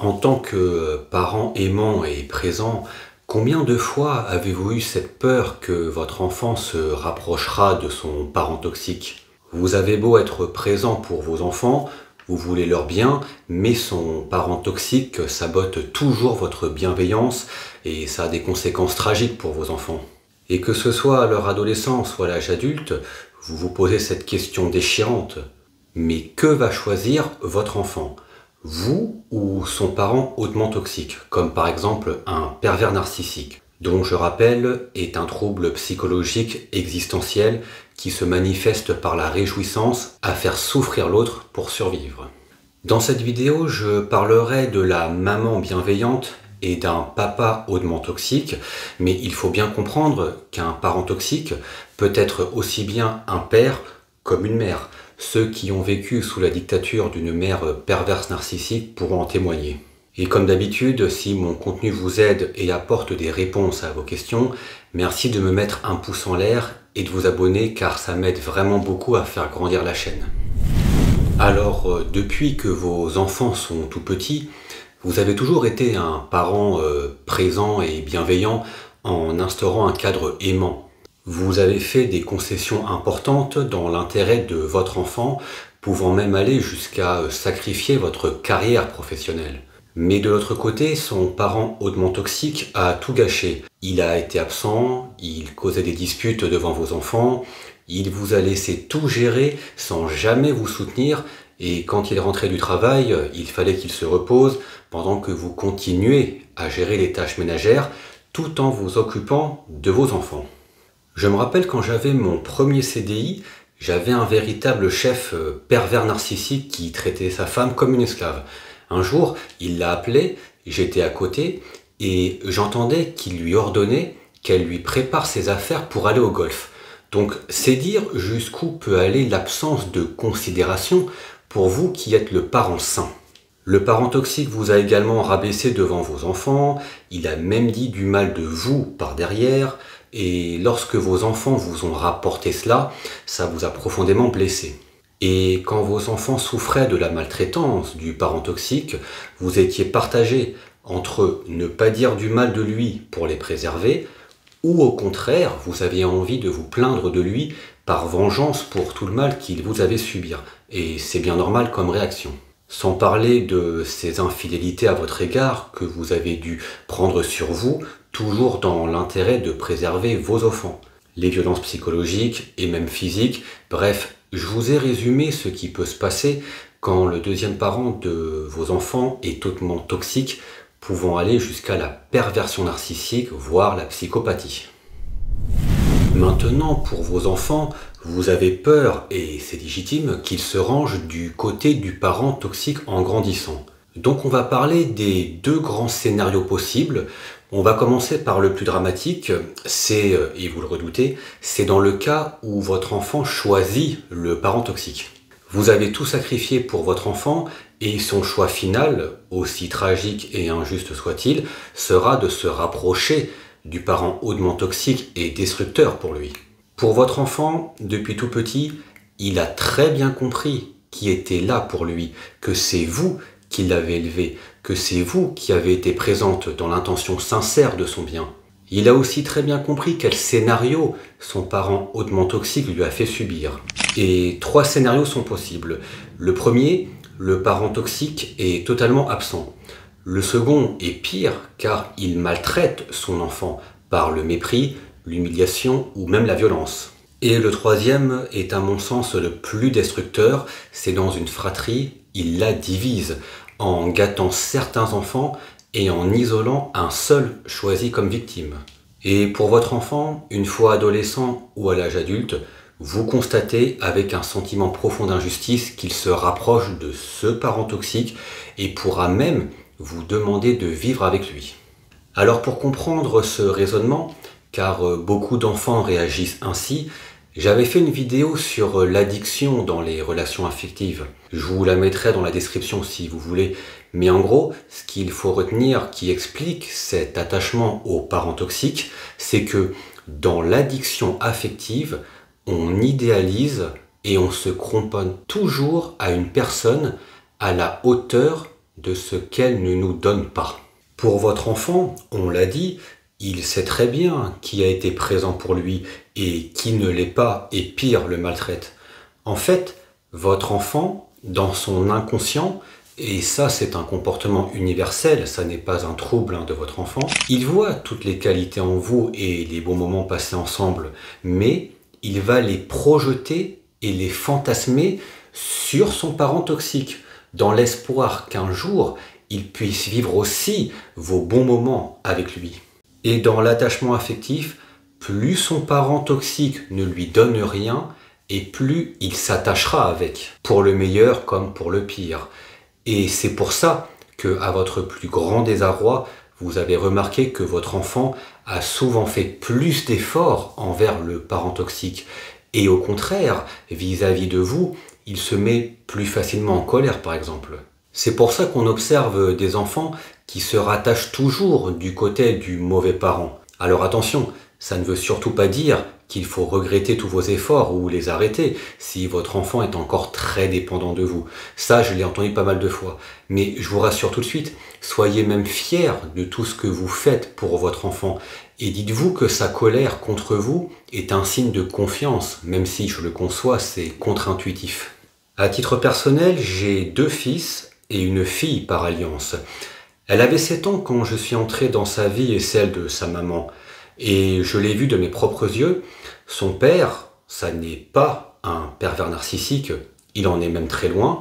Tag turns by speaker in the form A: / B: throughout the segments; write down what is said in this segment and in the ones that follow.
A: En tant que parent aimant et présent, combien de fois avez-vous eu cette peur que votre enfant se rapprochera de son parent toxique? Vous avez beau être présent pour vos enfants, vous voulez leur bien, mais son parent toxique sabote toujours votre bienveillance et ça a des conséquences tragiques pour vos enfants. Et que ce soit à leur adolescence ou à l'âge adulte, vous vous posez cette question déchirante. Mais que va choisir votre enfant? Vous ou son parent hautement toxique, comme par exemple un pervers narcissique, dont je rappelle est un trouble psychologique existentiel qui se manifeste par la réjouissance à faire souffrir l'autre pour survivre. Dans cette vidéo, je parlerai de la maman bienveillante et d'un papa hautement toxique, mais il faut bien comprendre qu'un parent toxique peut être aussi bien un père comme une mère. Ceux qui ont vécu sous la dictature d'une mère perverse narcissique pourront en témoigner. Et comme d'habitude, si mon contenu vous aide et apporte des réponses à vos questions, merci de me mettre un pouce en l'air et de vous abonner car ça m'aide vraiment beaucoup à faire grandir la chaîne. Alors, depuis que vos enfants sont tout petits, vous avez toujours été un parent présent et bienveillant en instaurant un cadre aimant. Vous avez fait des concessions importantes dans l'intérêt de votre enfant, pouvant même aller jusqu'à sacrifier votre carrière professionnelle. Mais de l'autre côté, son parent hautement toxique a tout gâché. Il a été absent, il causait des disputes devant vos enfants, il vous a laissé tout gérer sans jamais vous soutenir, et quand il rentrait du travail, il fallait qu'il se repose pendant que vous continuez à gérer les tâches ménagères tout en vous occupant de vos enfants. Je me rappelle quand j'avais mon premier CDI, j'avais un véritable chef pervers narcissique qui traitait sa femme comme une esclave. Un jour, il l'a appelée, j'étais à côté et j'entendais qu'il lui ordonnait qu'elle lui prépare ses affaires pour aller au golf. Donc c'est dire jusqu'où peut aller l'absence de considération pour vous qui êtes le parent sain. Le parent toxique vous a également rabaissé devant vos enfants, il a même dit du mal de vous par derrière, et lorsque vos enfants vous ont rapporté cela, ça vous a profondément blessé. Et quand vos enfants souffraient de la maltraitance du parent toxique, vous étiez partagé entre ne pas dire du mal de lui pour les préserver, ou au contraire, vous aviez envie de vous plaindre de lui par vengeance pour tout le mal qu'il vous avait subi. Et c'est bien normal comme réaction. Sans parler de ces infidélités à votre égard que vous avez dû prendre sur vous, toujours dans l'intérêt de préserver vos enfants. Les violences psychologiques et même physiques, bref, je vous ai résumé ce qui peut se passer quand le deuxième parent de vos enfants est hautement toxique, pouvant aller jusqu'à la perversion narcissique, voire la psychopathie. Maintenant, pour vos enfants, vous avez peur, et c'est légitime, qu'ils se rangent du côté du parent toxique en grandissant. Donc on va parler des deux grands scénarios possibles. On va commencer par le plus dramatique, c'est, et vous le redoutez, c'est dans le cas où votre enfant choisit le parent toxique. Vous avez tout sacrifié pour votre enfant et son choix final, aussi tragique et injuste soit-il, sera de se rapprocher du parent hautement toxique et destructeur pour lui. Pour votre enfant, depuis tout petit, il a très bien compris qui était là pour lui, que c'est vous qui l'avez élevé, que c'est vous qui avez été présente dans l'intention sincère de son bien. Il a aussi très bien compris quel scénario son parent hautement toxique lui a fait subir. Et 3 scénarios sont possibles. Le premier, le parent toxique est totalement absent. Le second est pire car il maltraite son enfant par le mépris, l'humiliation ou même la violence. Et le troisième est à mon sens le plus destructeur, c'est dans une fratrie, il la divise en gâtant certains enfants et en isolant un seul choisi comme victime. Et pour votre enfant, une fois adolescent ou à l'âge adulte, vous constatez avec un sentiment profond d'injustice qu'il se rapproche de ce parent toxique et pourra même vous demander de vivre avec lui. Alors pour comprendre ce raisonnement, car beaucoup d'enfants réagissent ainsi, j'avais fait une vidéo sur l'addiction dans les relations affectives. Je vous la mettrai dans la description si vous voulez. Mais en gros, ce qu'il faut retenir qui explique cet attachement aux parents toxiques, c'est que dans l'addiction affective, on idéalise et on se cramponne toujours à une personne à la hauteur de ce qu'elle ne nous donne pas. Pour votre enfant, on l'a dit, il sait très bien qui a été présent pour lui et qui ne l'est pas et pire le maltraite. En fait, votre enfant, dans son inconscient, et ça c'est un comportement universel, ça n'est pas un trouble de votre enfant, il voit toutes les qualités en vous et les bons moments passés ensemble, mais il va les projeter et les fantasmer sur son parent toxique, dans l'espoir qu'un jour, il puisse vivre aussi vos bons moments avec lui. Et dans l'attachement affectif, plus son parent toxique ne lui donne rien, et plus il s'attachera avec, pour le meilleur comme pour le pire. Et c'est pour ça que, à votre plus grand désarroi, vous avez remarqué que votre enfant a souvent fait plus d'efforts envers le parent toxique. Et au contraire, vis-à-vis de vous, il se met plus facilement en colère par exemple. C'est pour ça qu'on observe des enfants qui se rattachent toujours du côté du mauvais parent. Alors attention, ça ne veut surtout pas dire qu'il faut regretter tous vos efforts ou les arrêter si votre enfant est encore très dépendant de vous. Ça, je l'ai entendu pas mal de fois. Mais je vous rassure tout de suite, soyez même fiers de tout ce que vous faites pour votre enfant. Et dites-vous que sa colère contre vous est un signe de confiance, même si, je le conçois, c'est contre-intuitif. À titre personnel, j'ai 2 fils et une fille par alliance. Elle avait 7 ans quand je suis entré dans sa vie et celle de sa maman. Et je l'ai vu de mes propres yeux, son père, ça n'est pas un pervers narcissique, il en est même très loin.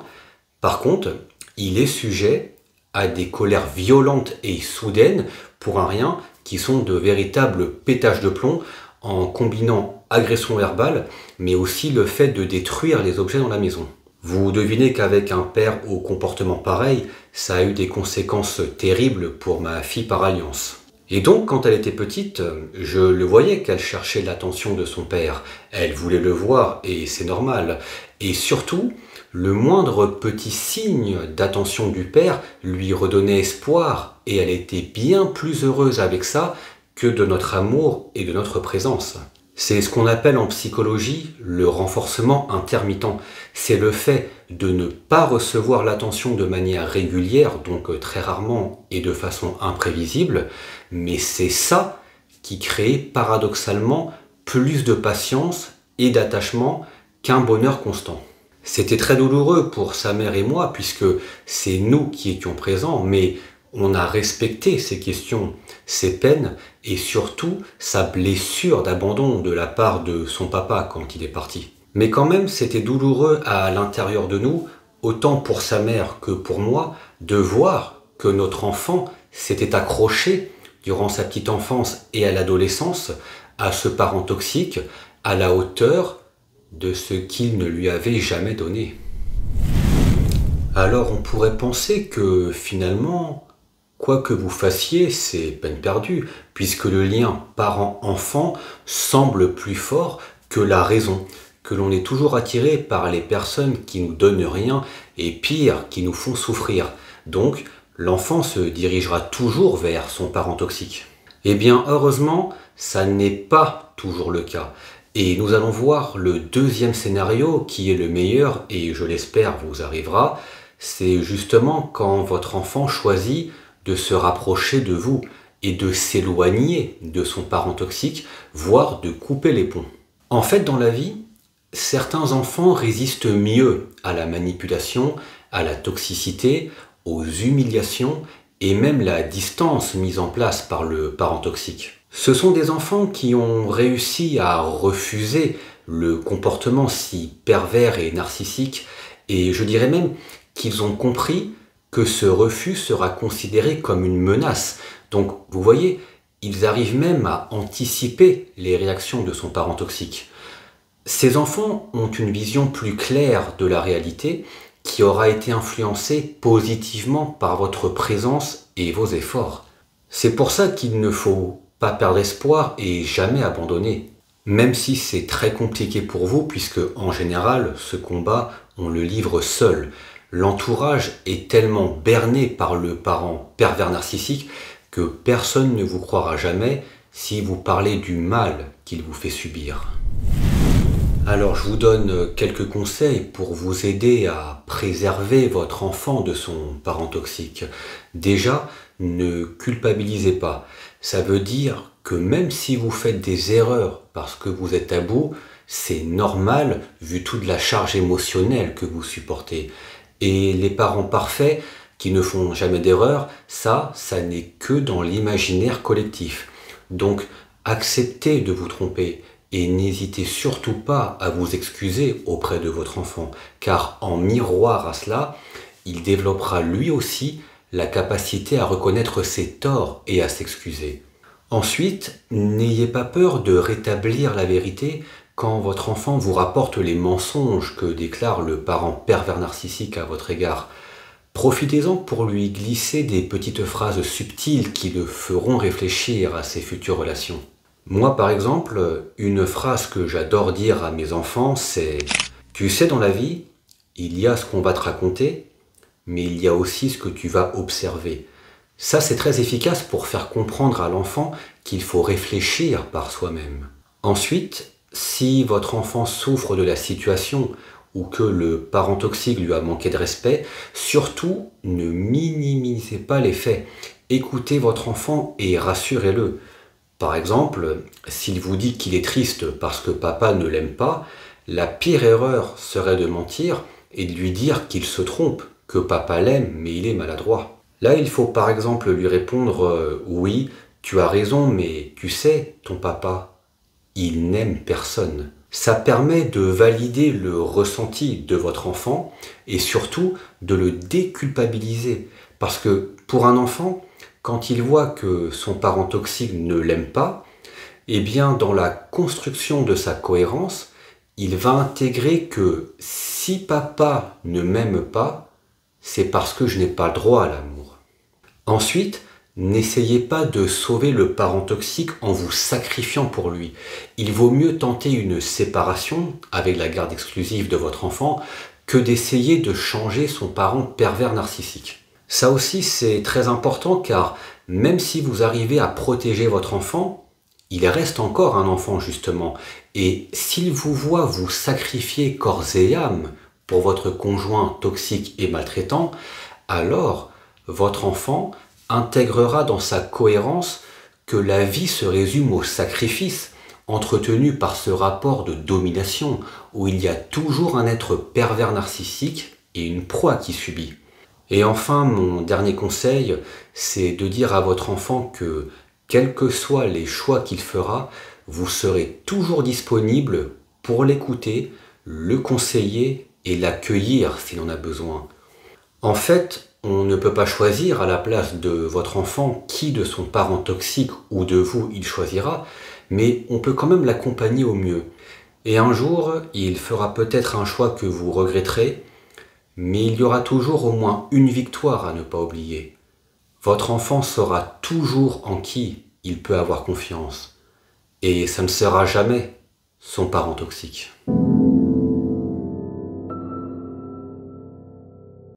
A: Par contre, il est sujet à des colères violentes et soudaines pour un rien qui sont de véritables pétages de plomb en combinant agression verbale, mais aussi le fait de détruire les objets dans la maison. Vous devinez qu'avec un père au comportement pareil, ça a eu des conséquences terribles pour ma fille par alliance. Et donc, quand elle était petite, je le voyais qu'elle cherchait l'attention de son père. Elle voulait le voir, et c'est normal. Et surtout, le moindre petit signe d'attention du père lui redonnait espoir, et elle était bien plus heureuse avec ça que de notre amour et de notre présence. C'est ce qu'on appelle en psychologie le renforcement intermittent. C'est le fait de ne pas recevoir l'attention de manière régulière, donc très rarement et de façon imprévisible, mais c'est ça qui crée paradoxalement plus de patience et d'attachement qu'un bonheur constant. C'était très douloureux pour sa mère et moi, puisque c'est nous qui étions présents, mais on a respecté ses questions, ses peines et surtout sa blessure d'abandon de la part de son papa quand il est parti. Mais quand même, c'était douloureux à l'intérieur de nous, autant pour sa mère que pour moi, de voir que notre enfant s'était accroché durant sa petite enfance et à l'adolescence à ce parent toxique à la hauteur de ce qu'il ne lui avait jamais donné. Alors on pourrait penser que finalement, quoi que vous fassiez, c'est peine perdue, puisque le lien parent-enfant semble plus fort que la raison, que l'on est toujours attiré par les personnes qui nous donnent rien et pire, qui nous font souffrir. Donc, l'enfant se dirigera toujours vers son parent toxique. Eh bien, heureusement, ça n'est pas toujours le cas. Et nous allons voir le deuxième scénario qui est le meilleur et je l'espère vous arrivera. C'est justement quand votre enfant choisit de se rapprocher de vous et de s'éloigner de son parent toxique, voire de couper les ponts. En fait, dans la vie, certains enfants résistent mieux à la manipulation, à la toxicité, aux humiliations et même la distance mise en place par le parent toxique. Ce sont des enfants qui ont réussi à refuser le comportement si pervers et narcissique et je dirais même qu'ils ont compris que ce refus sera considéré comme une menace. Donc, vous voyez, ils arrivent même à anticiper les réactions de son parent toxique. Ces enfants ont une vision plus claire de la réalité qui aura été influencée positivement par votre présence et vos efforts. C'est pour ça qu'il ne faut pas perdre espoir et jamais abandonner. Même si c'est très compliqué pour vous, puisque en général, ce combat, on le livre seul. L'entourage est tellement berné par le parent pervers narcissique que personne ne vous croira jamais si vous parlez du mal qu'il vous fait subir. Alors je vous donne quelques conseils pour vous aider à préserver votre enfant de son parent toxique. Déjà, ne culpabilisez pas. Ça veut dire que même si vous faites des erreurs parce que vous êtes à bout, c'est normal vu toute la charge émotionnelle que vous supportez. Et les parents parfaits qui ne font jamais d'erreur, ça n'est que dans l'imaginaire collectif. Donc acceptez de vous tromper. Et n'hésitez surtout pas à vous excuser auprès de votre enfant, car en miroir à cela, il développera lui aussi la capacité à reconnaître ses torts et à s'excuser. Ensuite, n'ayez pas peur de rétablir la vérité quand votre enfant vous rapporte les mensonges que déclare le parent pervers narcissique à votre égard. Profitez-en pour lui glisser des petites phrases subtiles qui le feront réfléchir à ses futures relations. Moi, par exemple, une phrase que j'adore dire à mes enfants, c'est « Tu sais, dans la vie, il y a ce qu'on va te raconter, mais il y a aussi ce que tu vas observer. » Ça, c'est très efficace pour faire comprendre à l'enfant qu'il faut réfléchir par soi-même. Ensuite, si votre enfant souffre de la situation ou que le parent toxique lui a manqué de respect, surtout ne minimisez pas les faits. Écoutez votre enfant et rassurez-le. Par exemple, s'il vous dit qu'il est triste parce que papa ne l'aime pas, la pire erreur serait de mentir et de lui dire qu'il se trompe, que papa l'aime mais il est maladroit. Là, il faut par exemple lui répondre oui, tu as raison, mais tu sais, ton papa, il n'aime personne. Ça permet de valider le ressenti de votre enfant et surtout de le déculpabiliser. Parce que pour un enfant, quand il voit que son parent toxique ne l'aime pas, eh bien dans la construction de sa cohérence, il va intégrer que si papa ne m'aime pas, c'est parce que je n'ai pas le droit à l'amour. Ensuite, n'essayez pas de sauver le parent toxique en vous sacrifiant pour lui. Il vaut mieux tenter une séparation avec la garde exclusive de votre enfant que d'essayer de changer son parent pervers narcissique. Ça aussi, c'est très important car même si vous arrivez à protéger votre enfant, il reste encore un enfant justement. Et s'il vous voit vous sacrifier corps et âme pour votre conjoint toxique et maltraitant, alors votre enfant intégrera dans sa cohérence que la vie se résume au sacrifice entretenu par ce rapport de domination où il y a toujours un être pervers narcissique et une proie qui subit. Et enfin, mon dernier conseil, c'est de dire à votre enfant que, quels que soient les choix qu'il fera, vous serez toujours disponible pour l'écouter, le conseiller et l'accueillir s'il en a besoin. En fait, on ne peut pas choisir à la place de votre enfant qui de son parent toxique ou de vous il choisira, mais on peut quand même l'accompagner au mieux. Et un jour, il fera peut-être un choix que vous regretterez, mais il y aura toujours au moins une victoire à ne pas oublier. Votre enfant saura toujours en qui il peut avoir confiance. Et ça ne sera jamais son parent toxique.